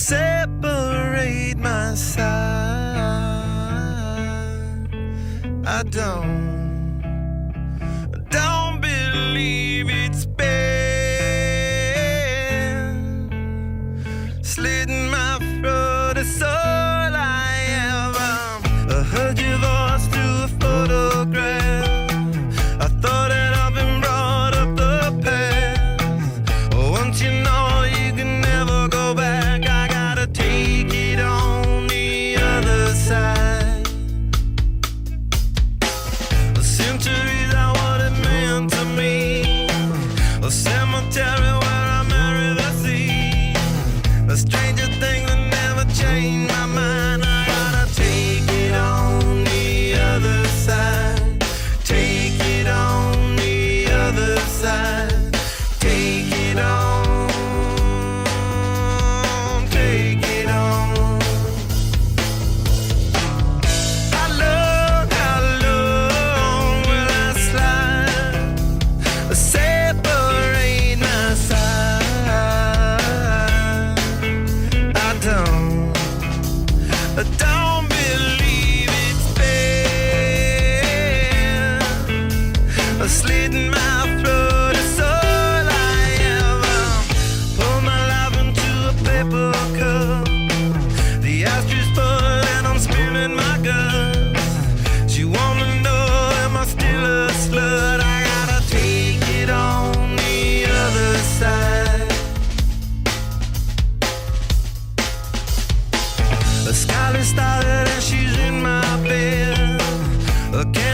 separate my side. I don't believe it's been slitting my throat. It's all I ever. I heard your voice through a photograph. I thought that I've been brought up the past. Once you know you can never go back, I gotta take it on the other side. The centuries are what it meant to me. A cemetery where I marry the sea. A stranger thing that never changed my mind. I gotta take it on the other side. Take it on the other side. Take it on. Take it on. How long will I slide? Separate my side. I don't believe it's been slitting my throat. It's all I ever. Pour my life into a paper cup. The ashtray full and I'm spilling my guts. She wanna know, am I still a slut? I gotta take it on the other side. The skyline started and she's in my bed. Again